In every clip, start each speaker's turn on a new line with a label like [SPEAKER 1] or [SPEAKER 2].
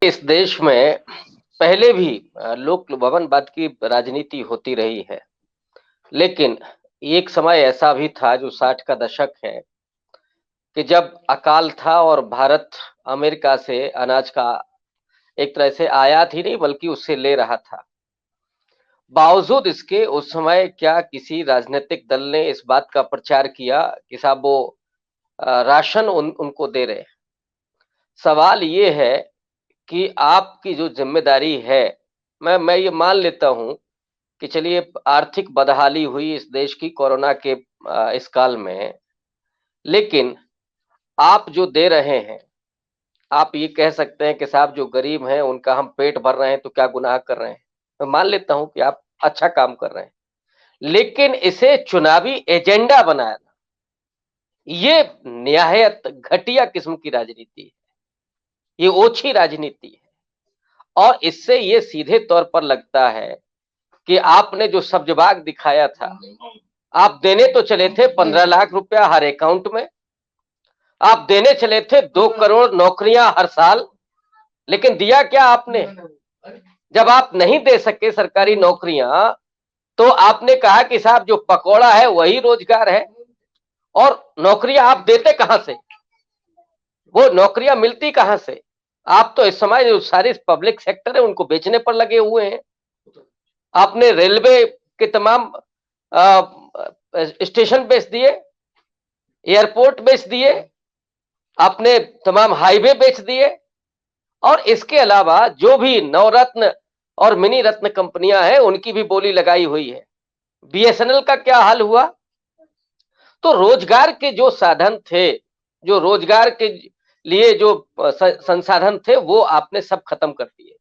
[SPEAKER 1] इस देश में पहले भी लोक भवनवाद की राजनीति होती रही है, लेकिन एक समय ऐसा भी था जो 60 का दशक है कि जब अकाल था और भारत अमेरिका से अनाज का एक तरह से आयात ही नहीं बल्कि उससे ले रहा था। बावजूद इसके उस समय क्या किसी राजनीतिक दल ने इस बात का प्रचार किया कि साहब वो राशन उनको दे रहे हैं। सवाल ये है कि आपकी जो जिम्मेदारी है, मैं ये मान लेता हूं कि चलिए आर्थिक बदहाली हुई इस देश की कोरोना के इस काल में, लेकिन आप जो दे रहे हैं, आप ये कह सकते हैं कि साहब जो गरीब हैं उनका हम पेट भर रहे हैं तो क्या गुनाह कर रहे हैं। मैं मान लेता हूं कि आप अच्छा काम कर रहे हैं, लेकिन इसे चुनावी एजेंडा बनाना, ये निहायत घटिया किस्म की राजनीति है, ये ओछी राजनीति है। और इससे ये सीधे तौर पर लगता है कि आपने जो सब्जबाग दिखाया था, आप देने तो चले थे 15 लाख रुपया हर अकाउंट में, आप देने चले थे 2 करोड़ नौकरियां हर साल, लेकिन दिया क्या आपने? जब आप नहीं दे सके सरकारी नौकरियां, तो आपने कहा कि साहब जो पकौड़ा है वही रोजगार है, और नौकरियां आप देते कहां से? वो नौकरियां मिलती कहां से? आप तो इस समय जो सारी पब्लिक सेक्टर है उनको बेचने पर लगे हुए हैं। आपने रेलवे के तमाम स्टेशन बेच दिए, एयरपोर्ट बेच दिए, आपने तमाम हाईवे बेच दिए, और इसके अलावा जो भी नवरत्न और मिनी रत्न कंपनियां हैं उनकी भी बोली लगाई हुई है। बीएसएनएल का क्या हाल हुआ? तो रोजगार के जो साधन थे, जो रोजगार के लिए जो संसाधन थे, वो आपने सब खत्म कर दिए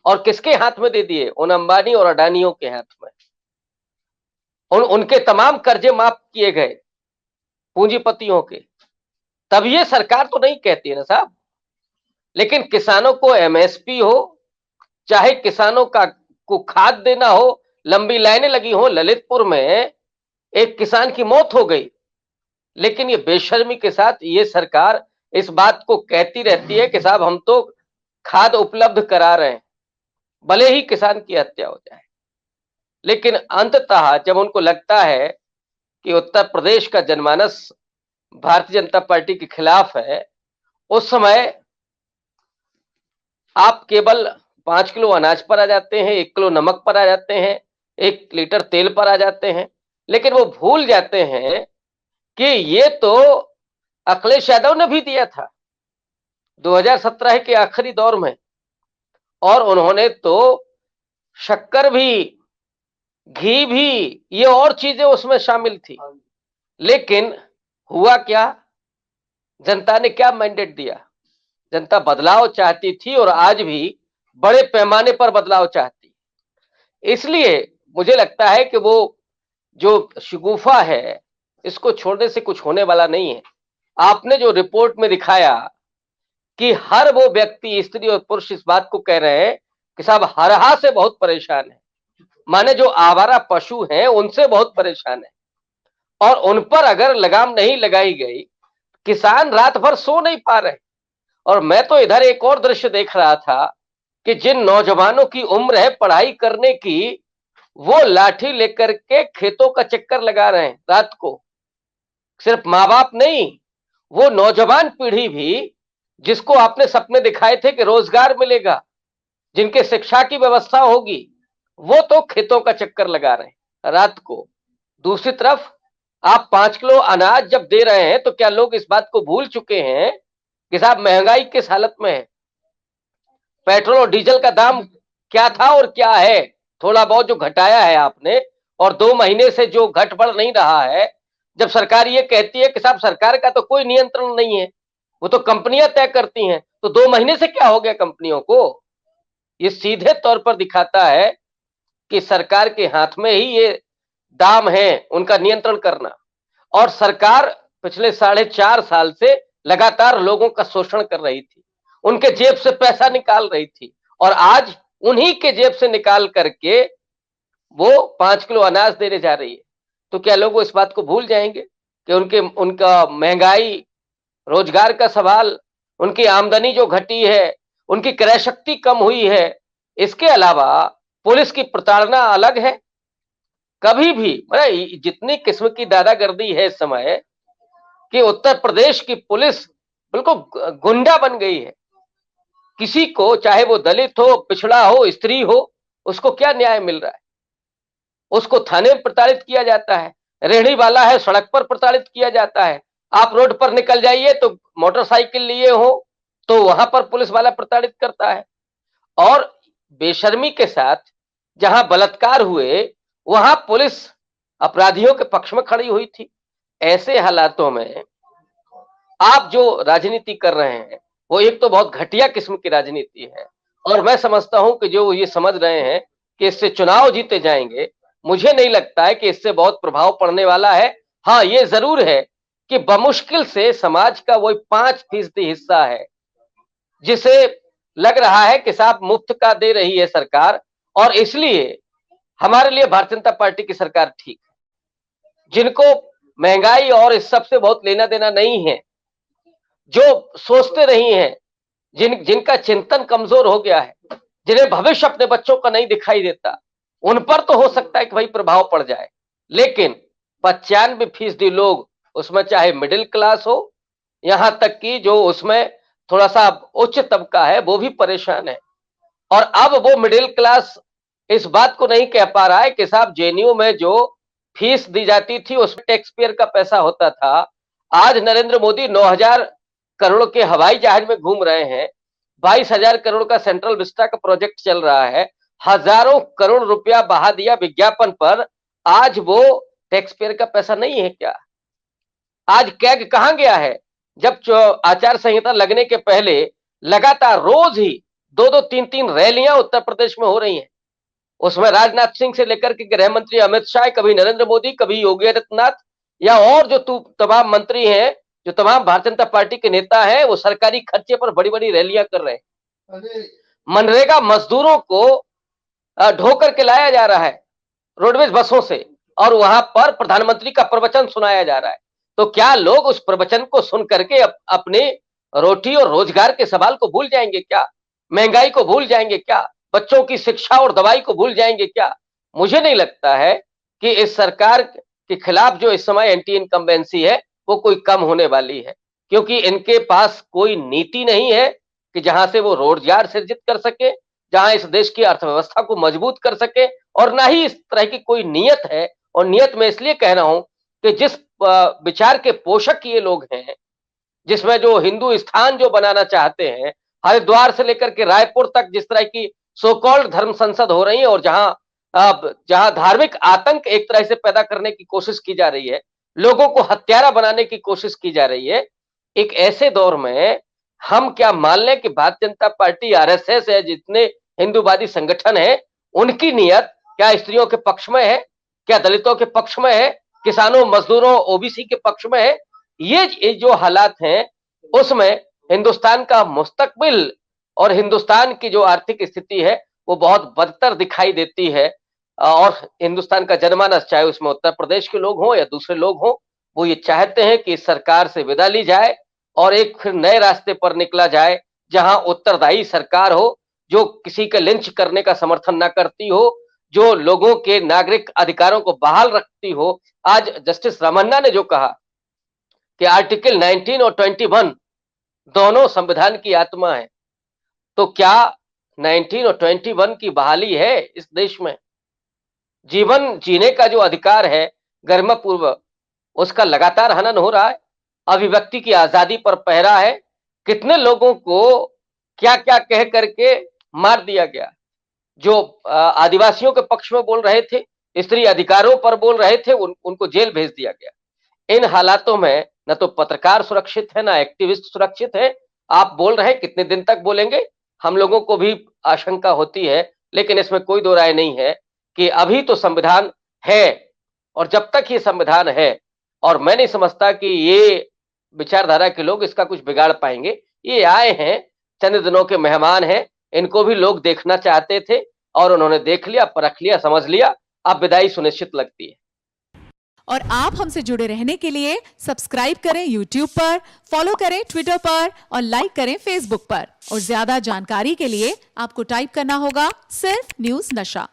[SPEAKER 1] और किसके हाथ में दे दिए? उन अंबानी और अडानियों के हाथ में। उनके तमाम कर्जे माफ किए गए पूंजीपतियों के। तब ये सरकार तो नहीं कहती है ना साहब, लेकिन किसानों को एमएसपी हो, चाहे किसानों का को खाद देना हो, लंबी लाइनें लगी हो। ललितपुर में एक किसान की मौत हो गई, लेकिन ये बेशर्मी के साथ ये सरकार इस बात को कहती रहती है कि साहब हम तो खाद उपलब्ध करा रहे हैं, भले ही किसान की हत्या हो जाए। लेकिन अंततः जब उनको लगता है कि उत्तर प्रदेश का जनमानस भारतीय जनता पार्टी के खिलाफ है, उस समय आप केवल 5 किलो अनाज पर आ जाते हैं, 1 किलो नमक पर आ जाते हैं, 1 लीटर तेल पर आ जाते हैं, लेकिन वो भूल जाते हैं कि ये तो अखिलेश यादव ने भी दिया था 2017 के आखिरी दौर में, और उन्होंने तो शक्कर भी, घी भी, ये और चीजें उसमें शामिल थी। लेकिन हुआ क्या? जनता ने क्या मैंडेट दिया? जनता बदलाव चाहती थी और आज भी बड़े पैमाने पर बदलाव चाहती। इसलिए मुझे लगता है कि वो जो शगुफा है, इसको छोड़ने से कुछ होने वाला नहीं है। आपने जो रिपोर्ट में दिखाया कि हर वो व्यक्ति, स्त्री और पुरुष, इस बात को कह रहे हैं कि साहब हरहा से बहुत परेशान है, माने जो आवारा पशु हैं उनसे बहुत परेशान है, और उन पर अगर लगाम नहीं लगाई गई, किसान रात भर सो नहीं पा रहे। और मैं तो इधर एक और दृश्य देख रहा था कि जिन नौजवानों की उम्र है पढ़ाई करने की, वो लाठी लेकर के खेतों का चक्कर लगा रहे हैं रात को। सिर्फ माँ बाप नहीं, वो नौजवान पीढ़ी भी, जिसको आपने सपने दिखाए थे कि रोजगार मिलेगा, जिनके शिक्षा की व्यवस्था होगी, वो तो खेतों का चक्कर लगा रहे हैं रात को। दूसरी तरफ आप 5 किलो अनाज जब दे रहे हैं, तो क्या लोग इस बात को भूल चुके हैं कि साहब महंगाई किस हालत में है? पेट्रोल और डीजल का दाम क्या था और क्या है? थोड़ा बहुत जो घटाया है आपने, और 2 महीने से जो घट बढ़ नहीं रहा है। जब सरकार ये कहती है कि साहब सरकार का तो कोई नियंत्रण नहीं है, वो तो कंपनियां तय करती हैं, तो 2 महीने से क्या हो गया कंपनियों को? ये सीधे तौर पर दिखाता है कि सरकार के हाथ में ही ये दाम है उनका नियंत्रण करना। और सरकार पिछले 4.5 साल से लगातार लोगों का शोषण कर रही थी, उनके जेब से पैसा निकाल रही थी, और आज उन्हीं के जेब से निकाल करके वो 5 किलो अनाज देने जा रही है। तो क्या लोग इस बात को भूल जाएंगे कि उनका महंगाई, रोजगार का सवाल, उनकी आमदनी जो घटी है, उनकी क्रय शक्ति कम हुई है। इसके अलावा पुलिस की प्रताड़ना अलग है। कभी भी मतलब जितनी किस्म की दादागिरी है इस समय कि उत्तर प्रदेश की पुलिस बिल्कुल गुंडा बन गई है। किसी को, चाहे वो दलित हो, पिछड़ा हो, स्त्री हो, उसको क्या न्याय मिल रहा है? उसको थाने में प्रताड़ित किया जाता है। रेहड़ी वाला है, सड़क पर प्रताड़ित किया जाता है। आप रोड पर निकल जाइए तो मोटरसाइकिल लिए हो तो वहां पर पुलिस वाला प्रताड़ित करता है। और बेशर्मी के साथ जहां बलात्कार हुए वहां पुलिस अपराधियों के पक्ष में खड़ी हुई थी। ऐसे हालातों में आप जो राजनीति कर रहे हैं वो एक तो बहुत घटिया किस्म की राजनीति है। और मैं समझता हूं कि जो ये समझ रहे हैं कि इससे चुनाव जीते जाएंगे, मुझे नहीं लगता है कि इससे बहुत प्रभाव पड़ने वाला है। हाँ, ये जरूर है कि बमुश्किल से समाज का वही 5% हिस्सा है जिसे लग रहा है कि साहब मुफ्त का दे रही है सरकार, और इसलिए हमारे लिए भारतीय जनता पार्टी की सरकार ठीक है। जिनको महंगाई और इस सब से बहुत लेना देना नहीं है, जो सोचते नहीं हैं, जिनका चिंतन कमजोर हो गया है, जिन्हें भविष्य अपने बच्चों का नहीं दिखाई देता, उन पर तो हो सकता है कि भाई प्रभाव पड़ जाए। लेकिन 95% लोग, उसमें चाहे मिडिल क्लास हो, यहां तक कि जो उसमें थोड़ा सा उच्च तबका है, वो भी परेशान है। और अब वो मिडिल क्लास इस बात को नहीं कह पा रहा है कि साहब जेएनयू में जो फीस दी जाती थी उसमें टैक्स पेयर का पैसा होता था। आज नरेंद्र मोदी 9,000 करोड़ के हवाई जहाज में घूम रहे हैं, 22,000 करोड़ का सेंट्रल विस्टा का प्रोजेक्ट चल रहा है, हजारों करोड़ रुपया बहा दिया विज्ञापन पर। आज वो टैक्स पेयर का पैसा नहीं है क्या? आज कैग कहां गया है? जब आचार संहिता लगने के पहले लगातार रोज ही 2-2, 3-3 रैलियां उत्तर प्रदेश में हो रही हैं। उसमें राजनाथ सिंह से लेकर के गृह मंत्री अमित शाह, कभी नरेंद्र मोदी, कभी योगी आदित्यनाथ, या और जो तमाम मंत्री हैं, जो तमाम भारतीय जनता पार्टी के नेता हैं, वो सरकारी खर्चे पर बड़ी बड़ी रैलियां कर रहे हैं। मनरेगा मजदूरों को ढो करके लाया जा रहा है रोडवेज बसों से, और वहां पर प्रधानमंत्री का प्रवचन सुनाया जा रहा है। तो क्या लोग उस प्रवचन को सुन करके अपने रोटी और रोजगार के सवाल को भूल जाएंगे क्या? महंगाई को भूल जाएंगे क्या? बच्चों की शिक्षा और दवाई को भूल जाएंगे क्या? मुझे नहीं लगता है कि इस सरकार के खिलाफ जो इस समय एंटी इनकम्बेंसी है वो कोई कम होने वाली है, क्योंकि इनके पास कोई नीति नहीं है कि जहां से वो रोजगार सृजित कर सके, जहां इस देश की अर्थव्यवस्था को मजबूत कर सके, और ना ही इस तरह की कोई नियत है। और नियत मैं इसलिए कह रहा हूं कि जिस विचार के पोषक ये लोग हैं, जिसमें जो हिंदू स्थान जो बनाना चाहते हैं, हरिद्वार से लेकर के रायपुर तक जिस तरह की सो कॉल्ड धर्म संसद हो रही है, और जहां धार्मिक आतंक एक तरह से पैदा करने की कोशिश की जा रही है, लोगों को हत्यारा बनाने की कोशिश की जा रही है, एक ऐसे दौर में हम क्या मान लें कि भारतीय जनता पार्टी, आरएसएस है, जितने हिंदूवादी संगठन है, उनकी नियत क्या स्त्रियों के पक्ष में है? क्या दलितों के पक्ष में है? किसानों, मजदूरों, ओबीसी के पक्ष में है? ये जो हालात हैं उसमें हिंदुस्तान का मुस्तकबिल और हिंदुस्तान की जो आर्थिक स्थिति है वो बहुत बदतर दिखाई देती है। और हिंदुस्तान का जनमानस, चाहे उसमें उत्तर प्रदेश के लोग हों या दूसरे लोग हों, वो ये चाहते हैं कि इस सरकार से विदा ली जाए और एक फिर नए रास्ते पर निकला जाए, जहां उत्तरदायी सरकार हो, जो किसी के लिंच करने का समर्थन ना करती हो, जो लोगों के नागरिक अधिकारों को बहाल रखती हो। आज जस्टिस रामन्ना ने जो कहा कि आर्टिकल 19 और 21 दोनों संविधान की आत्मा है, तो क्या 19 और 21 की बहाली है इस देश में? जीवन जीने का जो अधिकार है गरिमा पूर्व, उसका लगातार हनन हो रहा है। अभिव्यक्ति की आजादी पर पहरा है। कितने लोगों को क्या क्या कह करके मार दिया गया। जो आदिवासियों के पक्ष में बोल रहे थे, स्त्री अधिकारों पर बोल रहे थे, उनको जेल भेज दिया गया। इन हालातों में न तो पत्रकार सुरक्षित है, ना एक्टिविस्ट सुरक्षित है। आप बोल रहे हैं, कितने दिन तक बोलेंगे? हम लोगों को भी आशंका होती है, लेकिन इसमें कोई दो राय नहीं है कि अभी तो संविधान है, और जब तक ये संविधान है, और मैं नहीं समझता कि ये विचारधारा के लोग इसका कुछ बिगाड़ पाएंगे। ये आए हैं, चंद दिनों के मेहमान हैं, इनको भी लोग देखना चाहते थे और उन्होंने देख लिया, परख लिया, समझ लिया। अब विदाई सुनिश्चित लगती है।
[SPEAKER 2] और आप हमसे जुड़े रहने के लिए सब्सक्राइब करें YouTube पर, फॉलो करें ट्विटर पर और लाइक करें Facebook पर। और ज्यादा जानकारी के लिए आपको टाइप करना होगा सिर्फ न्यूज़ नशा।